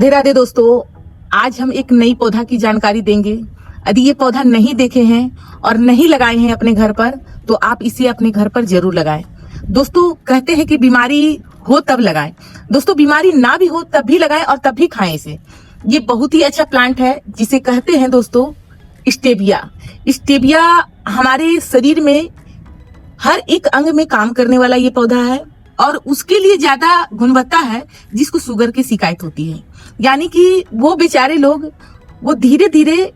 राधे राधे दोस्तों, आज हम एक नई पौधा की जानकारी देंगे। यदि ये पौधा नहीं देखे हैं और नहीं लगाए हैं अपने घर पर, तो आप इसे अपने घर पर जरूर लगाएं। दोस्तों, कहते हैं कि बीमारी हो तब लगाएं। दोस्तों, बीमारी ना भी हो तब भी लगाएं और तब भी खाएं इसे। ये बहुत ही अच्छा प्लांट है जिसे कहते हैं दोस्तों स्टेविया। स्टेविया हमारे शरीर में हर एक अंग में काम करने वाला ये पौधा है और उसके लिए ज्यादा गुणवत्ता है जिसको शुगर की शिकायत होती है। यानी कि वो बेचारे लोग वो धीरे धीरे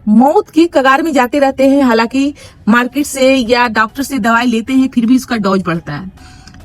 मौत की कगार में जाते रहते हैं। हालांकि मार्केट से या डॉक्टर से दवाई लेते हैं, फिर भी उसका डोज बढ़ता है।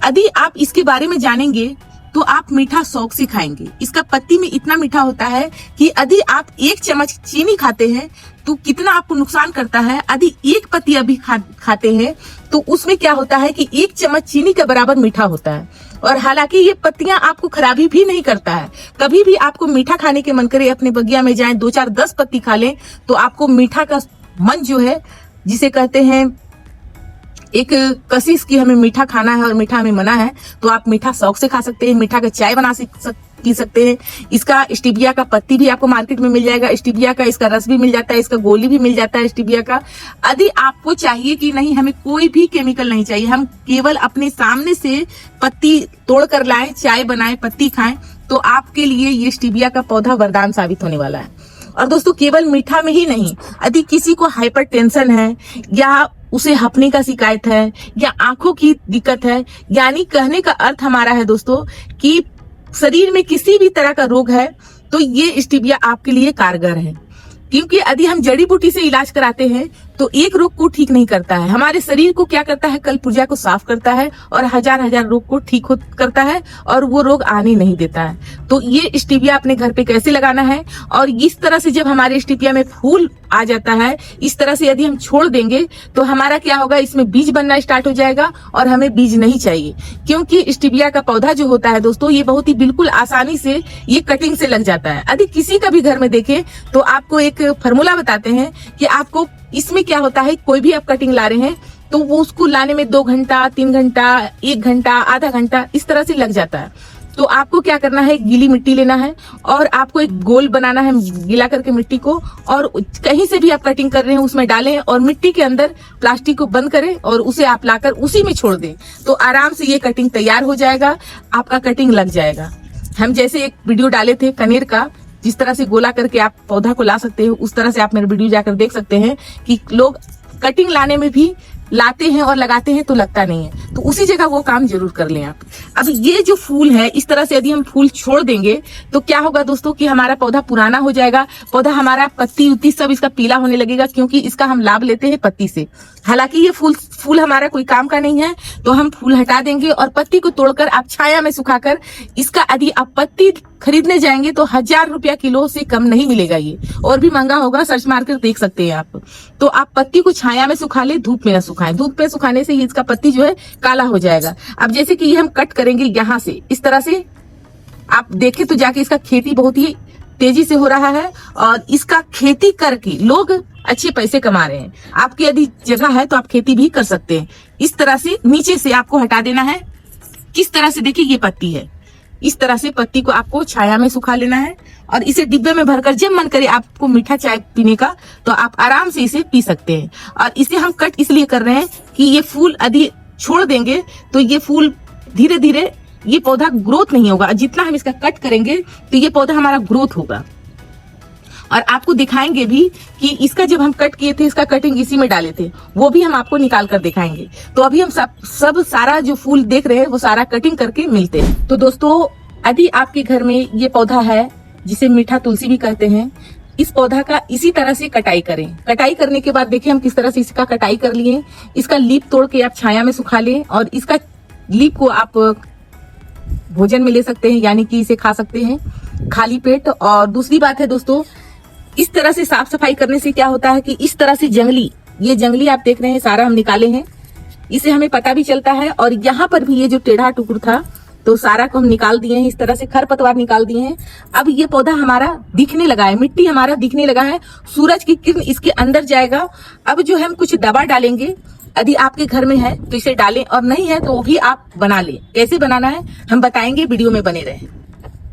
यदि आप इसके बारे में जानेंगे तो आप मीठा शौक से खाएंगे। इसका पत्ती में इतना मीठा होता है कि यदि आप 1 चम्मच चीनी खाते हैं तो कितना आपको नुकसान करता है। यदि 1 पत्ती अभी खाते हैं तो उसमें क्या होता है कि 1 चम्मच चीनी के बराबर मीठा होता है। और हालांकि ये पत्तियां आपको खराबी भी नहीं करता है। कभी भी आपको मीठा खाने के मन करे, अपने बगिया में जाएं, 2, 4, 10 पत्ती खा लें तो आपको मीठा का मन जो है, जिसे कहते हैं एक कशिश की हमें मीठा खाना है और मीठा हमें मना है, तो आप मीठा शौक से खा सकते हैं। मीठा का चाय बना पी सकते हैं। इसका स्टीविया का पत्ती भी आपको मार्केट में मिल जाएगा। स्टीविया का इसका रस भी मिल जाता है, इसका गोली भी मिल जाता है स्टीविया का। यदि आपको चाहिए कि नहीं, हमें कोई भी केमिकल नहीं चाहिए, हम केवल अपने सामने से पत्ती तोड़ कर लाएं, चाय बनाएं, पत्ती खाएं, तो आपके लिए ये स्टीविया का पौधा वरदान साबित होने वाला है। और दोस्तों, केवल मीठा में ही नहीं, यदि किसी को हाइपर टेंशन है या उसे हपने का शिकायत है या आंखों की दिक्कत है, यानी कहने का अर्थ हमारा है दोस्तों कि शरीर में किसी भी तरह का रोग है, तो ये स्टीविया आपके लिए कारगर है। क्योंकि यदि हम जड़ी बूटी से इलाज कराते हैं तो एक रोग को ठीक नहीं करता है, हमारे शरीर को क्या करता है, कल पुर्जा को साफ करता है और हजार रोग को ठीक करता है और वो रोग आने नहीं देता है। तो ये स्टीविया अपने घर पे कैसे लगाना है, और इस तरह से जब हमारे स्टीविया में फूल आ जाता है, इस तरह से यदि हम छोड़ देंगे तो हमारा क्या होगा, इसमें बीज बनना स्टार्ट हो जाएगा और हमें बीज नहीं चाहिए। क्योंकि स्टीविया का पौधा जो होता है दोस्तों, ये बहुत ही बिल्कुल आसानी से ये कटिंग से लग जाता है। यदि किसी का भी घर में देखें तो आपको एक फॉर्मूला बताते हैं कि आपको इसमें क्या होता है, कोई भी आप कटिंग ला रहे हैं तो वो उसको लाने में 2 घंटा, 3 घंटा, 1 घंटा, आधा घंटा इस तरह से लग जाता है। तो आपको क्या करना है, गीली मिट्टी लेना है और आपको एक गोल बनाना है गीला करके मिट्टी को, और कहीं से भी आप कटिंग कर रहे हैं उसमें डालें और मिट्टी के अंदर प्लास्टिक को बंद करें और उसे आप लाकर उसी में छोड़ दें, तो आराम से ये कटिंग तैयार हो जाएगा, आपका कटिंग लग जाएगा। हम जैसे एक वीडियो डाले थे कनेर का, जिस तरह से गोला करके आप पौधा को ला सकते हो, उस तरह से आप मेरे वीडियो जाकर देख सकते हैं कि लोग कटिंग लाने में भी लाते हैं और लगाते हैं तो लगता नहीं है, तो उसी जगह वो काम जरूर कर लें आप। अब ये जो फूल है, इस तरह से यदि हम फूल छोड़ देंगे तो क्या होगा दोस्तों कि हमारा पौधा पुराना हो जाएगा, पौधा हमारा पत्ती उत्ती सब इसका पीला होने लगेगा, क्योंकि इसका हम लाभ लेते हैं पत्ती से। हालांकि ये फूल हमारा कोई काम का नहीं है, तो हम फूल हटा देंगे और पत्ती को तोड़कर आप छाया में सुखाकर इसका यदि आप पत्ती खरीदने जाएंगे तो 1000 रुपया किलो से कम नहीं मिलेगा, ये और भी महंगा होगा, सर्च मारकर देख सकते हैं आप। तो आप पत्ती को छाया में सुखा ले, धूप में न सुखाएं। धूप में सुखाने से इसका पत्ती जो है काला हो जाएगा। अब जैसे कि ये हम कट करेंगे यहाँ से, इस तरह से आप देखें तो जाके इसका खेती बहुत ही तेजी से हो रहा है और इसका खेती करके लोग अच्छे पैसे कमा रहे हैं। आपकी यदि जगह है तो आप खेती भी कर सकते हैं। इस तरह से नीचे से आपको हटा देना है। किस तरह से, देखिए ये पत्ती है, इस तरह से पत्ती को आपको छाया में सुखा लेना है और इसे डिब्बे में भरकर जब मन करे आपको मीठा चाय पीने का तो आप आराम से इसे पी सकते हैं। और इसे हम कट इसलिए कर रहे हैं कि ये फूल यदि छोड़ देंगे तो ये फूल धीरे धीरे ये पौधा ग्रोथ नहीं होगा। जितना हम इसका कट करेंगे तो ये पौधा हमारा ग्रोथ होगा। और आपको दिखाएंगे भी कि इसका जब हम कट किए थे, इसका कटिंग इसी में डाले थे, वो भी हम आपको निकाल कर दिखाएंगे। तो अभी हम सब सारा जो फूल देख रहे हैं वो सारा कटिंग करके मिलते हैं। तो दोस्तों, यदि आपके घर में ये पौधा है जिसे मीठा तुलसी भी कहते हैं, इस पौधा का इसी तरह से कटाई करें। कटाई करने के बाद देखिए हम किस तरह से इसका कटाई कर लिए। इसका लीप तोड़ के आप छाया में सुखा लें और इसका लीप को आप भोजन में ले सकते हैं, यानी कि इसे खा सकते हैं खाली पेट। और दूसरी बात है दोस्तों, इस तरह से साफ सफाई करने से क्या होता है कि इस तरह से ये जंगली आप देख रहे हैं सारा हम निकाले हैं, इसे हमें पता भी चलता है। और यहाँ पर भी ये जो टेढ़ा टुकड़ था तो सारा को हम निकाल दिए हैं, इस तरह से खरपतवार निकाल दिए हैं। अब ये पौधा हमारा दिखने लगा है, मिट्टी हमारा दिखने लगा है, सूरज की किरण इसके अंदर जाएगा। अब जो हम कुछ दवा डालेंगे, यदि आपके घर में है तो इसे डालें और नहीं है तो वो भी आप बना लें। कैसे बनाना है हम बताएंगे, वीडियो में बने रहें।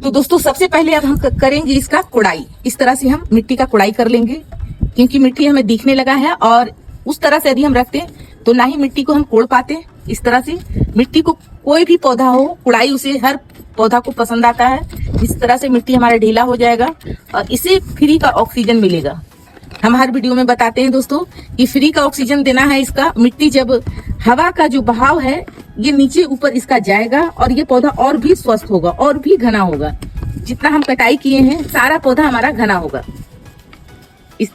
तो दोस्तों सबसे पहले अब हम करेंगे इसका कोड़ाई। इस तरह से हम मिट्टी का कोड़ाई कर लेंगे, क्योंकि मिट्टी हमें दिखने लगा है और उस तरह से यदि हम रखते तो ना ही मिट्टी को हम कोड़ पाते। इस तरह से मिट्टी को कोई भी पौधा हो, कोड़ाई उसे हर पौधा को पसंद आता है। इस तरह से मिट्टी हमारा ढीला हो जाएगा और इसे फ्री का ऑक्सीजन मिलेगा। हम हर वीडियो में बताते हैं दोस्तों कि फ्री का ऑक्सीजन देना है इसका। मिट्टी जब हवा का जो बहाव है ये नीचे ऊपर इसका जाएगा और ये पौधा और भी स्वस्थ होगा और भी घना होगा। जितना हम कटाई किए हैं सारा पौधा हमारा घना होगा। इस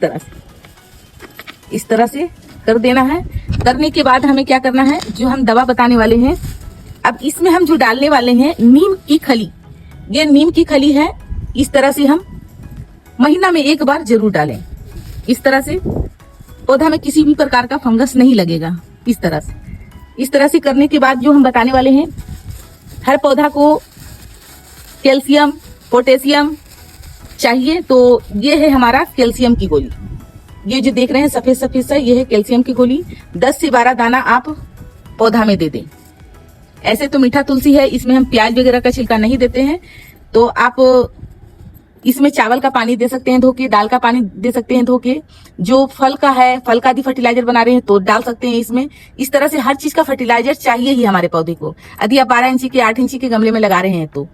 तरह से कर देना है। करने के बाद हमें क्या करना है, जो हम दवा बताने वाले हैं, अब इसमें हम जो डालने वाले हैं नीम की खली। ये नीम की खली है। इस तरह से हम महीना में एक बार जरूर डालें। इस तरह से पौधा में किसी भी प्रकार का फंगस नहीं लगेगा। इस तरह से करने के बाद जो हम बताने वाले हैं, हर पौधा को कैल्शियम पोटेशियम चाहिए, तो ये है हमारा कैल्शियम की गोली। ये जो देख रहे हैं सफेद सफेद सा, ये है कैल्शियम की गोली। 10 से 12 दाना आप पौधा में दे दें। ऐसे तो मीठा तुलसी है, इसमें हम प्याज वगैरह का छिलका नहीं देते हैं, तो आप इसमें चावल का पानी दे सकते हैं धो के, दाल का पानी दे सकते हैं धो के। जो फल का है, फल का यदि फर्टिलाइजर बना रहे हैं तो डाल सकते हैं इसमें। इस तरह से हर चीज का फर्टिलाइजर चाहिए ही हमारे पौधे को, यदि आप 12 इंची के 8 इंची के गमले में लगा रहे हैं तो।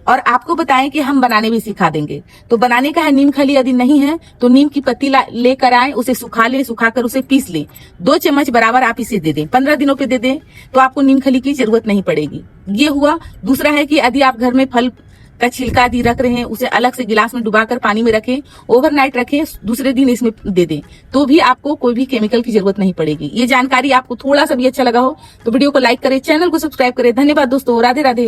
और आपको बताएं कि हम बनाने भी सिखा देंगे। तो बनाने का है, नीम खली यदि नहीं है तो नीम की पत्ती लेकर आए, उसे सुखा लें, सुखाकर उसे पीस लें। 2 चम्मच बराबर आप इसे दे दें। 15 दिनों पे दे दें तो आपको नीम खली की जरूरत नहीं पड़ेगी। ये हुआ। दूसरा है कि यदि आप घर में फल का छिलका आदि रख रहे हैं, उसे अलग से गिलास में डुबाकर पानी में रखें, ओवरनाइट रखें, दूसरे दिन इसमें दे दें, तो भी आपको कोई भी केमिकल की जरूरत नहीं पड़ेगी। ये जानकारी आपको थोड़ा सा भी अच्छा लगा हो तो वीडियो को लाइक करें, चैनल को सब्सक्राइब करें। धन्यवाद दोस्तों, राधे राधे।